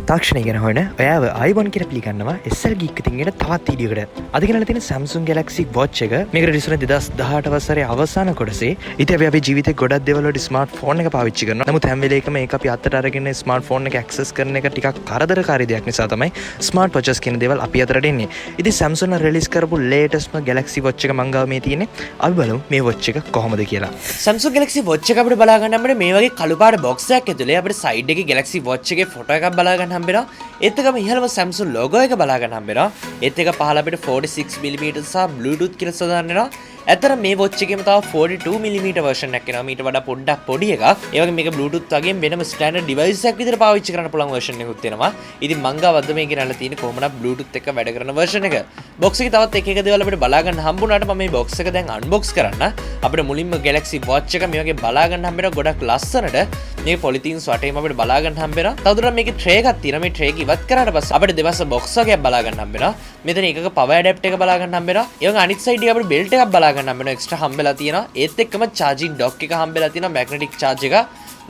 තාක්ෂණය ගැන හොයන ඔයාව අයිබෝන් කියලා පිළිගන්නවා SL Geek එකකින් එන තවත් වීඩියෝ එකකට. අද ගෙනල්ලා තියෙන Samsung Galaxy Watch එක. මේක රිලීස් වුණේ 2018 වසරේ අවසාන කොටසේ. ඉතින් අපි අපේ ජීවිතේ ගොඩක් දේවල් වලට ස්මාර්ට්ෆෝන් එක පාවිච්චි කරනවා. නමුත් හැම වෙලේකම මේක අපි අතට අරගෙන ස්මාර්ට්ෆෝන් එක ඇක්සස් කරන එක ටිකක් කරදරකාරී දෙයක් නිසා තමයි ස්මාර්ට් වොචස් කියන දේවල් අපි අතරට එන්නේ. ඉතින් Samsung රිලීස් කරපු ලේටස්ට්ම Galaxy Watch එක මං ගාව මේ තියෙන්නේ. අපි බලමු මේ watch එක කොහොමද කියලා. Samsung Galaxy Watch එක අපිට බලා ගන්න අපිට මේ වගේ කළු පාට box එකක් ඇතුලේ අපිට side එකේ Galaxy Watch එකේ photo එකක් බලා ගන්න හම්බෙනවා. ඒත් එකම ඉහළම Samsung logo එක බලා ගන්න හම්බෙනවා. ඒත් එක පහළ අපිට 46mm සහ Bluetooth කියලා සදාන්න වෙනවා. ඇතර මේ watch එකේම තව 42mm version එකක් එනවා. මීට වඩා පොඩ්ඩක් පොඩි එකක්. ඒ වගේ මේක Bluetooth වගේම වෙනම standard device එකක් විදිහට පාවිච්චි කරන්න පුළුවන් version එකකුත් එනවා. ඉතින් මං ගාවද මේක ගෙනල්ලා තියෙන්නේ කොහොමද Bluetooth එක වැඩ කරන version එක. box එකේ තවත් එක දේවල් අපිට බලා ගන්න හම්බුනාට මම මේ box එක දැන් unbox කරන්න. අපිට මුලින්ම Galaxy Watch එක මේ වගේ බලා ගන්න හම්බෙනවා ගොඩක් ලස්සනට. මේ polythenes වටේම අපිට බලා ගන්න හම්බෙනවා. තවදුරටත් මේකේ tray එකක් තියෙනවා. මේ tray එක ඉවත් කරාට පස්සේ අපිට දෙවස්ස box එකක් බලා ගන්න හම්බෙනවා. මෙතන එකක power adapter එක බලා ගන්න හම්බෙනවා. ඒ වගේ අනිත් side එකේ අපිට belt එකක් බලා ගන්න හම්බෙනවා. extra හම්බෙලා තියෙනවා. ඒත් එක්කම charging dock එක හම්බෙලා තියෙනවා. magnetic charge එක.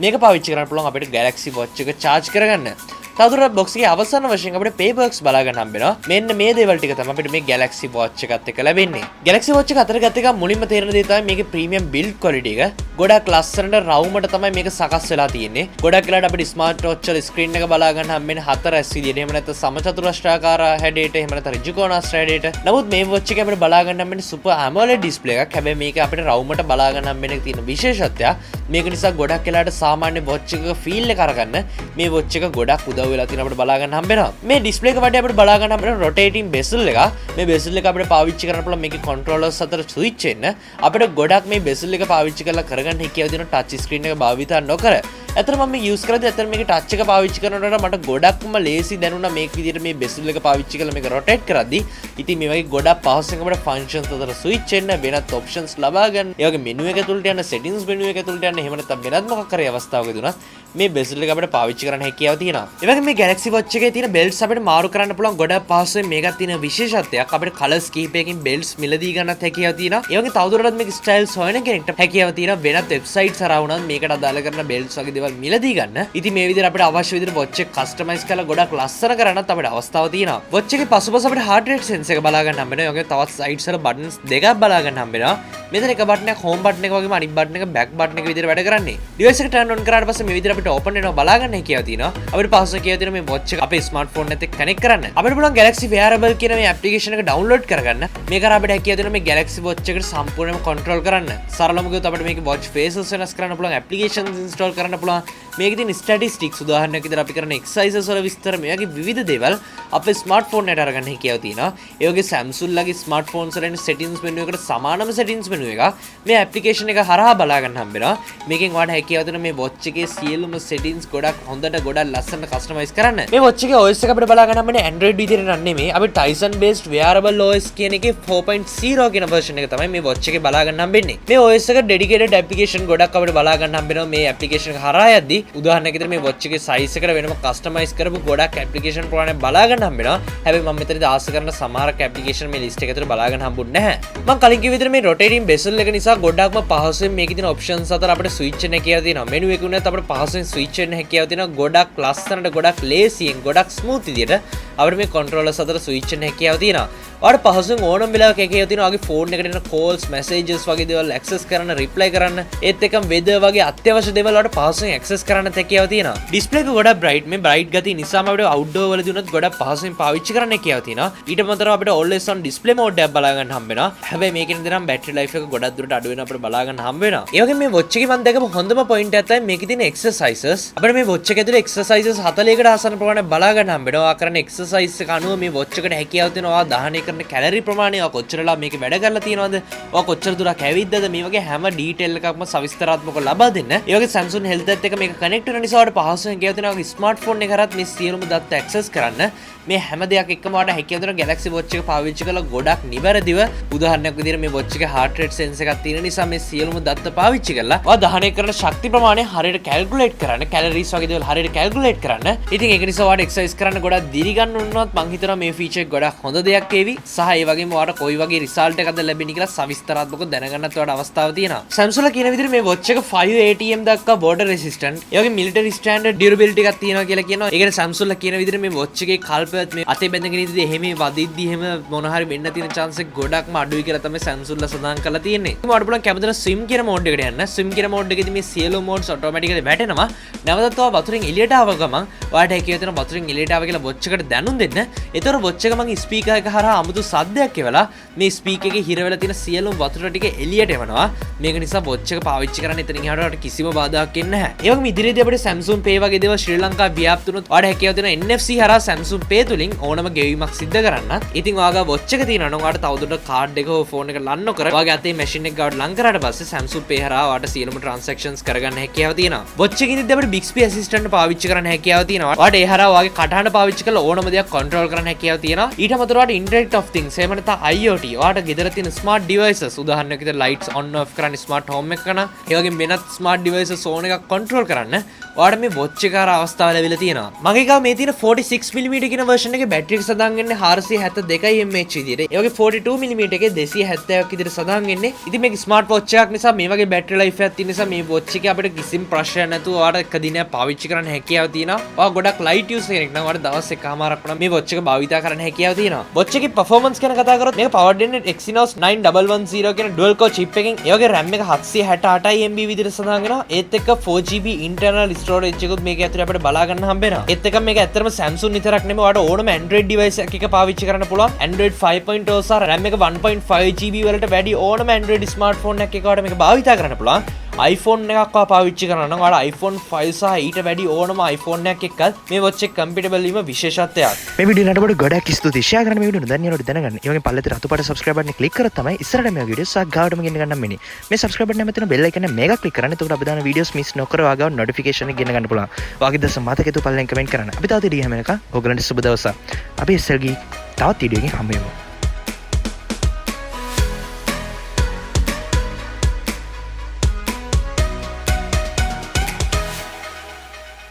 මේක පාවිච්චි කරන්න පුළුවන් අපිට Galaxy Watch එක charge කරගන්න. තවදුරටත් box එකේ අවසාන වශයෙන් අපිට paperworks බලා ගන්න හම්බෙනවා. මෙන්න මේ දේවල් ටික තමයි අපිට මේ Galaxy Watch එකත් එක්ක ලැබෙන්නේ. Galaxy Watch එක අතර ගත්ත එක මුලින්ම තේරෙන දේ තමයි මේකේ premium build quality එක. ගොඩක් ලස්සනට රවුමට තමයි මේක සකස් වෙලා තියෙන්නේ. ගොඩක් වෙලාවට අපිට smart watch වල screen එක බලා ගන්න හම්බෙන්නේ 4S විදියට. එහෙම නැත්නම් සමචතුරස්‍රාකාර හැඩයට, එහෙම නැත්නම් ඍජුකෝණාස්ත්‍ර හැඩයට. නමුත් මේ watch එකේ අපිට බලා ගන්න හම්බෙන්නේ super AMOLED display එකක්. හැබැයි මේක අපිට රවුමට බලා ගන්න හම්බෙන්නේ තියෙන විශේෂත්වය. මේක නිසා ගොඩක් වෙලාවට සාමාන්‍ය watch එකක feel එක අරගන්න මේ watch එක ගොඩක් උදව් වෙලා තියෙන අපිට බලා ගන්න හම්බෙනවා. මේ display එක වටේ අපිට බලා ගන්න හම්බෙන rotating bezel එක. මේ bezel එක අපිට පාවිච්චි කරන්න පුළුවන් මේකේ controllers අතර switch වෙන්න. අපිට ගොඩක් මේ bezel එක පාවිච්චි කරලා කරගන්න හැකියාව තියෙන touch screen එක භාවිත නොකර. ඇත්තටම මම use කරද්දී ඇත්තටම මේකේ touch එක පාවිච්චි කරනකොට මට ගොඩක්ම ලේසි දැනුණා මේක විදිහට මේ bezel එක පාවිච්චි කරලා මේක rotate කරද්දී. ඉතින් මේ වගේ ගොඩක් පහසුවෙන් අපිට functions අතර switch වෙන්න, වෙනත් options ලබා ගන්න. ඒ වගේ menu එක තුලට යන settings menu එක තුලට යන එහෙම නැත්නම් වෙනත් මොකක් කරේ අවස්ථාවකදී උනත් මේ bezel එක අපිට පාවිච්චි කරන්න හැකියාව තියෙනවා. ඒ වගේ මේ Galaxy Watch එකේ තියෙන belts අපිට මාරු කරන්න පුළුවන් ගොඩක් පහසුවෙන්. මේකත් තියෙන විශේෂත්වයක් අපිට colors කීපයකින් belts මිලදී ගන්නත් හැකියාව තියෙනවා. ඒ වගේ තවදුරටත් මේක styles හොයන කෙනෙක්ට හැකියාව තියෙනවා වෙනත් websites හරහා වුණත් මේකට අදාළ කරන belts වගේ දේවල් මිලදී ගන්න. ඉතින් මේ විදිහට අපිට අවශ්‍ය විදිහට watch එක customize කරලා ගොඩක් ලස්සන කරන්නත් අපිට අවස්ථාව තියෙනවා. watch එකේ පසුපස අපිට heart rate sense එක බලා ගන්න හම්බෙනවා. ඒ වගේ තවත් sides වල buttons දෙකක් බලා ගන්න හම්බෙනවා. මෙතන එක button එක home button එක වගේම අනිත් button එක back button එක විදිහට වැඩ කරන්නේ. device එක turn on කරාට පස්සේ මේ විදිහට අපිට open වෙනවා බලා ගන්න හැකියාව තියෙනවා. අපිට පහසුවෙන් කියව තියෙනවා මේ watch එක අපේ smartphone එකත් එක්ක connect කරන්න. අපිට පුළුවන් Galaxy Wearable කියන මේ application එක download කරගන්න. මේක කරා අපිට හැකියාව තියෙනවා මේ Galaxy Watch එකට සම්පූර්ණයෙන්ම control කරන්න. සරලවම කිව්වොත් අපිට මේකේ watch faces වෙනස් කරන්න පුළුවන්, applications install කරන්න පුළුවන්. මේකේ තියෙන statistics උදාහරණයක් විදිහට අපි කරන exercises වල විස්තර මේ වගේ විවිධ දේවල් අපේ smartphone එකට අරගන්න හැකියාව තියෙනවා. ඒ වගේ Samsung ලගේ smartphones වල ඉන්න settings menu එකට සමානම settings menu එක මේ application එක හරහා බලා ගන්න හම්බෙනවා. මේකෙන් ඔයාලට හැකියාව තියෙනවා මේ watch එකේ සියලුම settings ගොඩක් හොඳට ගොඩක් ලස්සනට customize කරන්න. මේ watch එකේ OS එක අපිට බලා ගන්න හම්බෙන්නේ Android විදිහට නන් නෙමෙයි. අපි Tizen based wearable OS කියන එකේ 4.0 කියන version එක තමයි මේ watch එකේ බලා ගන්න හම්බෙන්නේ. මේ OS එක dedicated application ගොඩක් අපිට බලා ගන්න හම්බෙනවා මේ application එක හරහා යද්දී. උදාහරණයක් විදිහට මේ watch එකේ size එකට වෙනම customize කරපු ගොඩක් application ප්‍රමාණයක් බලා ගන්න හම්බෙනවා. හැබැයි මම මෙතනදී ආස කරන සමහරක් application මේ list එක ඇතුළේ බලා ගන්න හම්බුන්නේ නැහැ. මම කලින් කිව්ව විදිහට මේ rotating bezel එක නිසා ගොඩක්ම පහසුවෙන් මේකේ තියෙන options අතර අපිට switch වෙන්න හැකියාව තියෙනවා. menu එක උනත් අපිට පහසුවෙන් switch වෙන්න හැකියාව තියෙනවා. ගොඩක් ලස්සනට ගොඩක් ලේසියෙන් ගොඩක් smooth විදිහට අපිට මේ controllers අතර switch වෙන්න හැකියාව තියෙනවා. ඔයාලට පහසුවෙන් ඕනම වෙලාවක හැකියාව තියෙනවා වගේ phone එකට එන calls messages වගේ දේවල් access කරන්න, reply කරන්න, ඒත් එක්කම weather වගේ අත්‍යවශ්‍ය දේවල් වලට පහසුවෙන් access කරන්න හැකියාව තියෙනවා. display එක ගොඩක් bright. මේ bright ගතිය නිසාම අපිට outdoor වලදී උනත් ගොඩක් පහසුවෙන් පාවිච්චි කරන්න හැකියාව තියෙනවා. ඊට අමතරව අපිට always on display mode එකක් බලා ගන්න හම්බ වෙනවා. හැබැයි මේකෙන් දෙනම් battery life එක ගොඩක් දුරට අඩු වෙන අපිට බලා ගන්න හම්බ වෙනවා. ඒ වගේ මේ watch එකේ මම දැකපු හොඳම point එක තමයි මේකේ තියෙන exercises. අපිට මේ watch එක ඇතුලේ exercises 40කට ආසන්න ප්‍රමාණයක් බලා ගන්න හම්බ වෙනවා. ආ කරන exercise එක අනුව මේ watch එකට හැකියාව තියෙනවා දහනය කරන කැලරි ප්‍රමාණය කොච්චරලා මේකේ වැඩ කරලා තියෙනවද? ඔයා කොච්චර දුරක් ඇවිද්දද? මේ වගේ හැම ඩීටේල් එකක්ම සවිස්තරාත්මකව ලබා දෙන්න. ඒ වගේ Samsung Health එකත් එක්ක මේක connect වෙන නිසා ඔයාලට පහසුවෙන් කියව තියෙනවා smartphone එක කරත් මේ සියලුම දත්ත access කරන්න. මේ හැම දෙයක් එක්කම ඔයාලට හැකියාව තියෙනවා Galaxy Watch එක පාවිච්චි කරලා ගොඩක් නිවැරදිව උදාහරණයක් විදිහට මේ watch එකේ heart rate sense එකක් තියෙන නිසා මේ සියලුම දත්ත පාවිච්චි කරලා ඔයා දහනය කරන ශක්ති ප්‍රමාණය හරියට calculate කරන්න, calories වගේ දේවල් හරියට calculate කරන්න. ඉතින් ඒක නිසා ඔයාලට exercise කරන්න ගොඩක් දිරි ගන්න උනොත් මං හිතනවා මේ ෆීචර් එක ගොඩක් හොඳ දෙයක් වේවි සහ ඒ වගේම ඔයාලට කොයි වගේ රිසල්ට් එකක්ද ලැබෙන්නේ කියලා සවිස්තරාත්මකව දැනගන්නත් ඔයාලට අවස්ථාව තියෙනවා. Samsung කියන විදිහට මේ watch එක 5 ATM දක්වා water resistant ඒ වගේ military standard durability එකක් තියෙනවා කියලා කියනවා. ඒ කියන්නේ Samsung කියන විදිහට මේ watch එකේ කල්පවත් මේ අතේ බැඳගෙන ඉඳිද්දි එහෙම වදිද්දි එහෙම මොන හරි වෙන්න තියෙන chance එක ගොඩක්ම අඩුයි කියලා තමයි Samsung ලා සඳහන් කරලා තියෙන්නේ. ඔයාලට පුළුවන් කැමතින swim කියන mode එකට යන්න. swim කියන mode එකේදී මේ cielo modes automatically වැටෙනවා. නැවතත් ඔයා වතුරෙන් එළියට ආව ගමන් ඔයාලට හැකියාව තියෙනවා වතුරෙන් එළියට ආව කියලා watch එකට දැනුම් දෙන්න. ඒතර watch එක මගේ ස්පීකර් එක හරහා අමුතු සද්දයක් එවලා මේ ස්පීකර් එකේ හිර වෙලා තියෙන සියලුම වතුර ටික එළියට එවනවා. මේක නිසා watch එක පාවිච්චි කරන්න එතනින් එහාට කිසිම බාධාවක් එන්නේ නැහැ. ඒ වගේම ඉදිරියේදී අපිට Samsung Pay වගේ දේවල් ශ්‍රී ලංකාව ව්‍යාප්ත වුණොත් ඔයාලට හැකියාව තියෙනවා NFC හරහා Samsung Pay තුලින් ඕනම ගෙවීමක් සිද්ධ කරන්න. ඉතින් ඔයාගේ watch එක තියෙනවා නම් ඔයාලට තවදුරටත් කාඩ් එක හෝ ෆෝන් එක ලං නොකර ඔයාගේ අතේ මැෂින් එක ගාවට ලං කරාට පස්සේ Samsung Pay හරහා ඔයාලට සියලුම transactions කරගන්න හැකියාව තියෙනවා. watch එකේ ඉඳිද්දී අපිට Bixby assistant පාවිච්චි කරන්න හැකියාව තියෙනවා. ඔයාලට ඒ හරහා ඔයාගේ කටහඬ පාවිච්චි කරලා ඕනම දෙයක් control කරන්න හැකියාව තියෙනවා. ඊට අමතරව ඔයාලට Internet of Things එහෙම නැත්නම් IoT ඔයාලට ගෙදර තියෙන smart devices උදාහරණයක් විදිහට lights on off කරන්න smart home එක කරන ඒ වගේ වෙනත් smart devices ඕන එකක් control කරන්න ඔයාලට මේ watch එක හරහා අවස්ථාව ලැබිලා තියෙනවා. මගේ ගාව මේ තියෙන 46mm කියන version එකේ battery එක සඳහන් වෙන්නේ 472 mAh විදිහට. ඒ වගේ 42mm එකේ 270ක් විදිහට සඳහන් වෙන්නේ. ඉතින් මේක smart watch එකක් නිසා මේ වගේ battery life එකක් තියෙන නිසා මේ watch එකේ අපිට කිසිම ප්‍රශ්නයක් නැතුව ඔයාලට එක දිනයක් පාවිච්චි කරන්න හැකියාව තියෙනවා. ඔයා ගොඩක් light user කෙනෙක් නම් ඔයාලට දවස් එකමාරක් වුණා මේ watch එක භාවිතා කරන්න හැකියාව තියෙනවා. watch එකේ performance ගැන කතා කරොත් මේක powered වෙන්නේ Exynos 9110 කියන dual core chip එකකින්. ඒ වගේ RAM එක 768MB විදිහට සඳහන් වෙනවා. ඒත් එක්ක 4GB internal storage එකකුත් මේක ඇතුලේ අපිට බලා ගන්න හම්බ වෙනවා. ඒත් එක්ක මේක ඇත්තටම Samsung විතරක් නෙමෙයි ඔයාලට ඕනම Android device එකක පාවිච්චි කරන්න පුළුවන්. Android 5.0 සහ RAM එක 1.5GB වලට වැඩි ඕනම Android smartphone එකක ඔයාලට මේක භාවිතා කරන්න පුළුවන්. iPhone එකක් පාවිච්චි කරනවා නම් ඔයාලා iPhone 5 සහ ඊට වැඩි ඕනම iPhone එකක් එක්ක මේ watch එක compatible වීම විශේෂත්වයක්. මේ වීඩියෝ නට බඩ ගොඩක් ස්තුතියි. ෂෙයා කරන්න මේ වීඩියෝ දැන් දැනගන්න. ඒ වගේ පල්ලෙතර අතුපට subscribe button එක click කරොත් තමයි ඉස්සරහට මේ වීඩියෝ සහ ගාවටම ගෙන්න ගන්න මෙන්නේ. මේ subscribe button එක මෙතන bell icon එක මේක click කරන්න. එතකොට අපි දාන videos miss නොකර ඔයාගාව notification එක ගෙන්න ගන්න පුළුවන්. ඔයාගේ දස මතකෙතු පල්ලෙන් comment කරන්න. අපි තවත් වීඩියෝ හැම එකක් ඔයගලන්ට සුබ දවසක්. අපි SL Geek තවත් වීඩියෝ එකකින් හම්බ වෙමු.